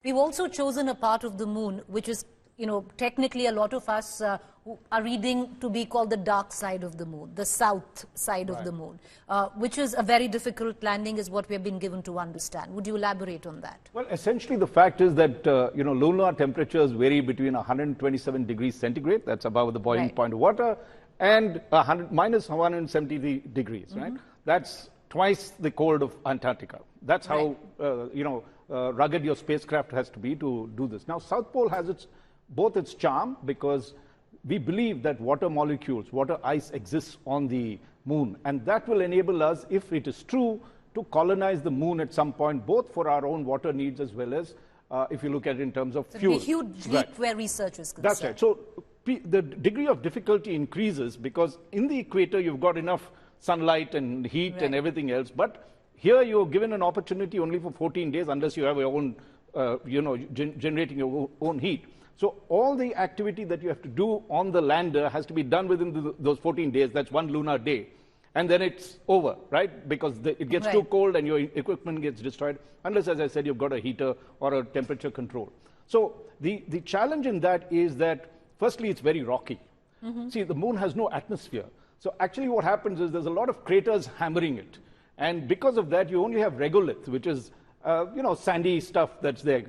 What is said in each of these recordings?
We've also chosen a part of the moon, which is, technically a lot of us who are reading to be called the dark side of the moon, the south side of the moon, which is a very difficult landing is what we have been given to understand. Would you elaborate on that? Well, essentially the fact is that, lunar temperatures vary between 127 degrees centigrade, that's above the boiling point of water, and minus 170 degrees, right? That's twice the cold of Antarctica. That's how, rugged your spacecraft has to be to do this. Now, South Pole has both its charm, because we believe that water molecules, water ice exists on the moon, and that will enable us, if it is true, to colonize the moon at some point, both for our own water needs as well as, if you look at it in terms of fuel. It's a huge leap where research is concerned. That's right. So the degree of difficulty increases because in the equator you've got enough sunlight and heat and everything else, but here you're given an opportunity only for 14 days unless you have your own, generating your own heat. So all the activity that you have to do on the lander has to be done within those 14 days. That's one lunar day. And then it's over, right? Because it gets too cold and your equipment gets destroyed, unless, as I said, you've got a heater or a temperature control. So the challenge in that is that, firstly, it's very rocky. See, the moon has no atmosphere. So actually what happens is there's a lot of craters hammering it. And because of that, you only have regolith, which is, sandy stuff that's there,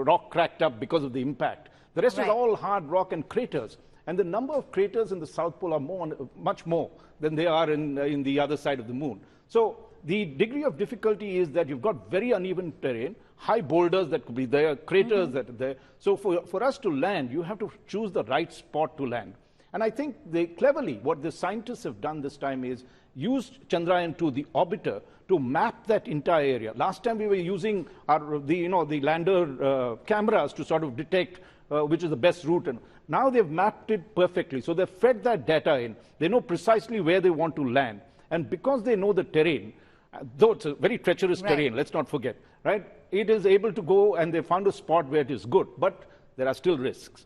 rock cracked up because of the impact. The rest is all hard rock and craters. And the number of craters in the South Pole are much more than they are in the other side of the moon. So the degree of difficulty is that you've got very uneven terrain, high boulders that could be there, craters that are there. So for us to land, you have to choose the right spot to land. And I think cleverly, what the scientists have done this time is used Chandrayaan-2, the orbiter, to map that entire area. Last time we were using the lander cameras to sort of detect which is the best route. And now they've mapped it perfectly. So they've fed that data in. They know precisely where they want to land. And because they know the terrain, though it's a very treacherous terrain, let's not forget, right? It is able to go, and they found a spot where it is good. But there are still risks.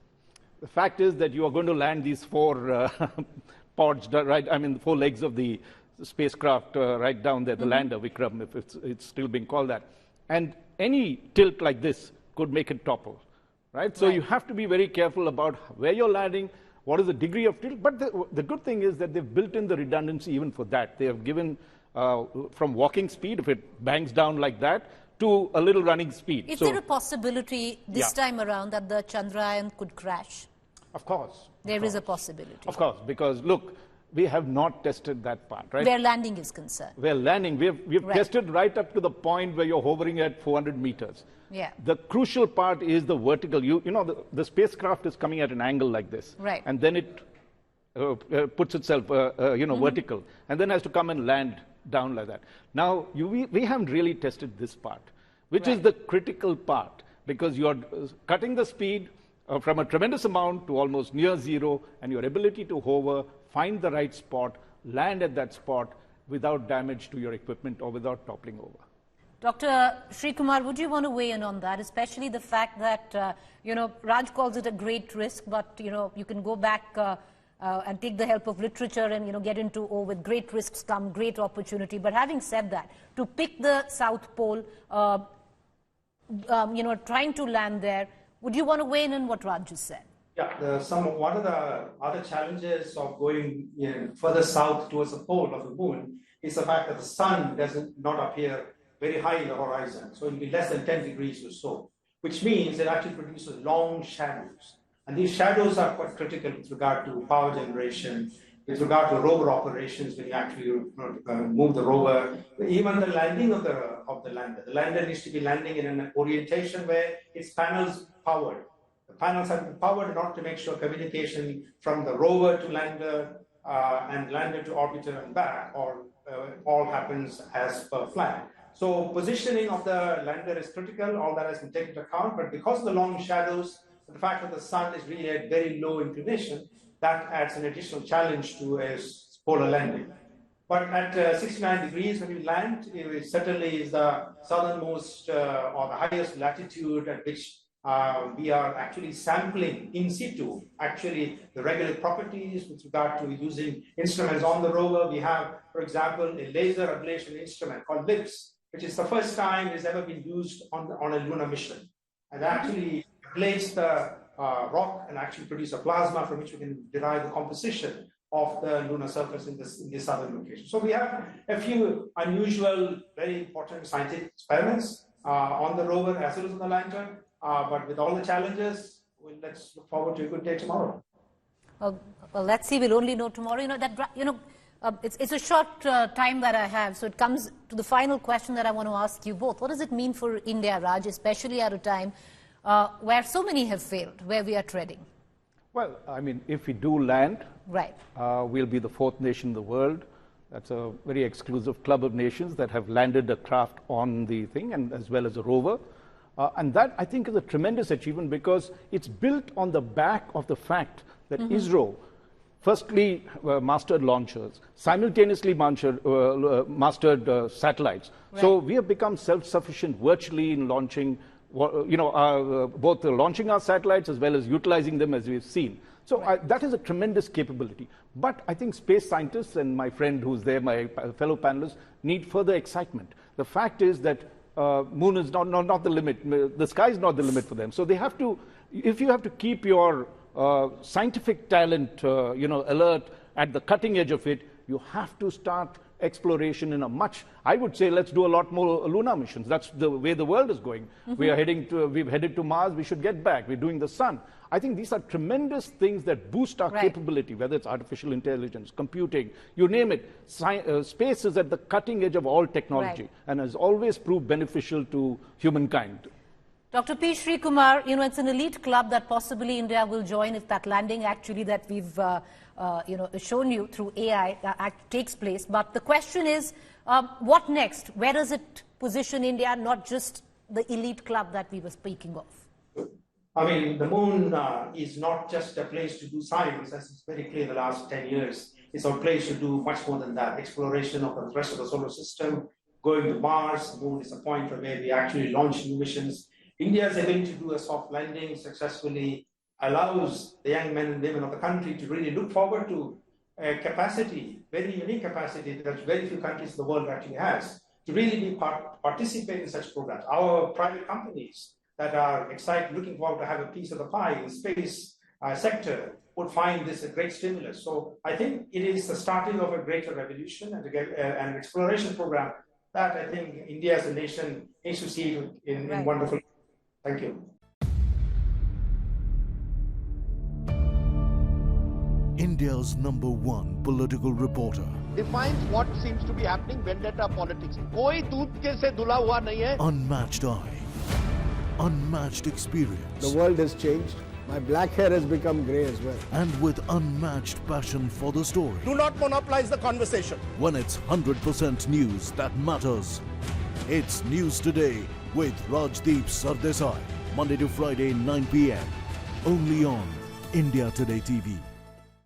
The fact is that you are going to land these four pods, right? I mean, the four legs of the spacecraft right down there, the lander, Vikram, if it's still being called that. And any tilt like this could make it topple. Right? So you have to be very careful about where you're landing, what is the degree of tilt. But the good thing is that they've built in the redundancy even for that. They have given from walking speed, if it bangs down like that, to a little running speed. Is there a possibility this time around that the Chandrayaan could crash? Of course. There is a possibility. Of course, because look, we have not tested that part, right? Where landing is concerned. Where landing, we've tested right up to the point where you're hovering at 400 meters. Yeah. The crucial part is the vertical. The spacecraft is coming at an angle like this, and then it puts itself, vertical, and then has to come and land down like that. Now, we haven't really tested this part, which is the critical part, because you're cutting the speed from a tremendous amount to almost near zero, and your ability to hover, find the right spot, land at that spot without damage to your equipment or without toppling over. Dr. Srikumar, would you want to weigh in on that, especially the fact that, Raj calls it a great risk, but, you can go back and take the help of literature and, get into, with great risks come great opportunity. But having said that, to pick the South Pole, trying to land there, would you want to weigh in on what Raj just said? Yeah, one of the other challenges of going further south towards the pole of the moon is the fact that the sun does not appear very high in the horizon. So it will be less than 10 degrees or so, which means it actually produces long shadows. And these shadows are quite critical with regard to power generation, with regard to rover operations when you actually move the rover, even the landing of the lander. The lander needs to be landing in an orientation where its panels powered. The panels have been powered in order to make sure communication from the rover to lander and lander to orbiter and back all happens as per flag. So positioning of the lander is critical, all that has been taken into account, but because of the long shadows, the fact that the sun is really at very low inclination, that adds an additional challenge to a polar landing. But at 69 degrees when we land, it certainly is the southernmost or the highest latitude at which we are actually sampling in situ, actually the regular properties with regard to using instruments on the rover. We have, for example, a laser ablation instrument called LIPS, which is the first time it's ever been used on a lunar mission. and actually ablaze the rock and actually produce a plasma from which we can derive the composition of the lunar surface in this southern location. So we have a few unusual, very important scientific experiments on the rover as well as on the lander. But with all the challenges, let's look forward to a good day tomorrow. Well, let's see. We'll only know tomorrow. It's a short time that I have, so it comes to the final question that I want to ask you both. What does it mean for India, Raj, especially at a time where so many have failed, where we are treading? Well, I mean, if we do land, right, we'll be the fourth nation in the world. That's a very exclusive club of nations that have landed a craft on the thing, and as well as a rover. And that, I think, is a tremendous achievement because it's built on the back of the fact that Isro firstly mastered launchers, simultaneously mastered satellites. Right. So we have become self-sufficient virtually in launching, both launching our satellites as well as utilizing them, as we've seen. So right. That is a tremendous capability. But I think space scientists and my friend who's there, my fellow panelists, need further excitement. The fact is that moon is not the limit. The sky is not the limit for them. So they have to, if you have to keep your scientific talent, alert at the cutting edge of it, you have to start exploration in a much, I would say, let's do a lot more lunar missions. That's the way the world is going. We've headed to Mars, we should get back. We're doing the sun. I think these are tremendous things that boost our capability, whether it's artificial intelligence, computing, you name it. Space is at the cutting edge of all technology and has always proved beneficial to humankind. Dr. P. Srikumar, it's an elite club that possibly India will join if that landing actually that we've shown you through AI takes place. But the question is, what next? Where does it position India, not just the elite club that we were speaking of? I mean, the moon is not just a place to do science, as it's very clear in the last 10 years. It's a place to do much more than that. Exploration of the rest of the solar system, going to Mars. The moon is a point where we actually launch new missions. India's ability to do a soft landing successfully allows the young men and women of the country to really look forward to a capacity, very unique capacity that very few countries in the world actually has, to really participate in such programs. Our private companies that are excited, looking forward to have a piece of the pie in the space sector would find this a great stimulus. So I think it is the starting of a greater revolution and an exploration program that I think India as a nation needs to see in wonderful. Thank you. India's #1 political reporter defines what seems to be happening, vendetta politics. कोई दूध के से धुला हुआ नहीं है. Unmatched eye, unmatched experience. The world has changed. My black hair has become grey as well. And with unmatched passion for the story. Do not monopolize the conversation. When it's 100% news that matters. It's News Today with Rajdeep Sardesai. Monday to Friday, 9 p.m. Only on India Today TV.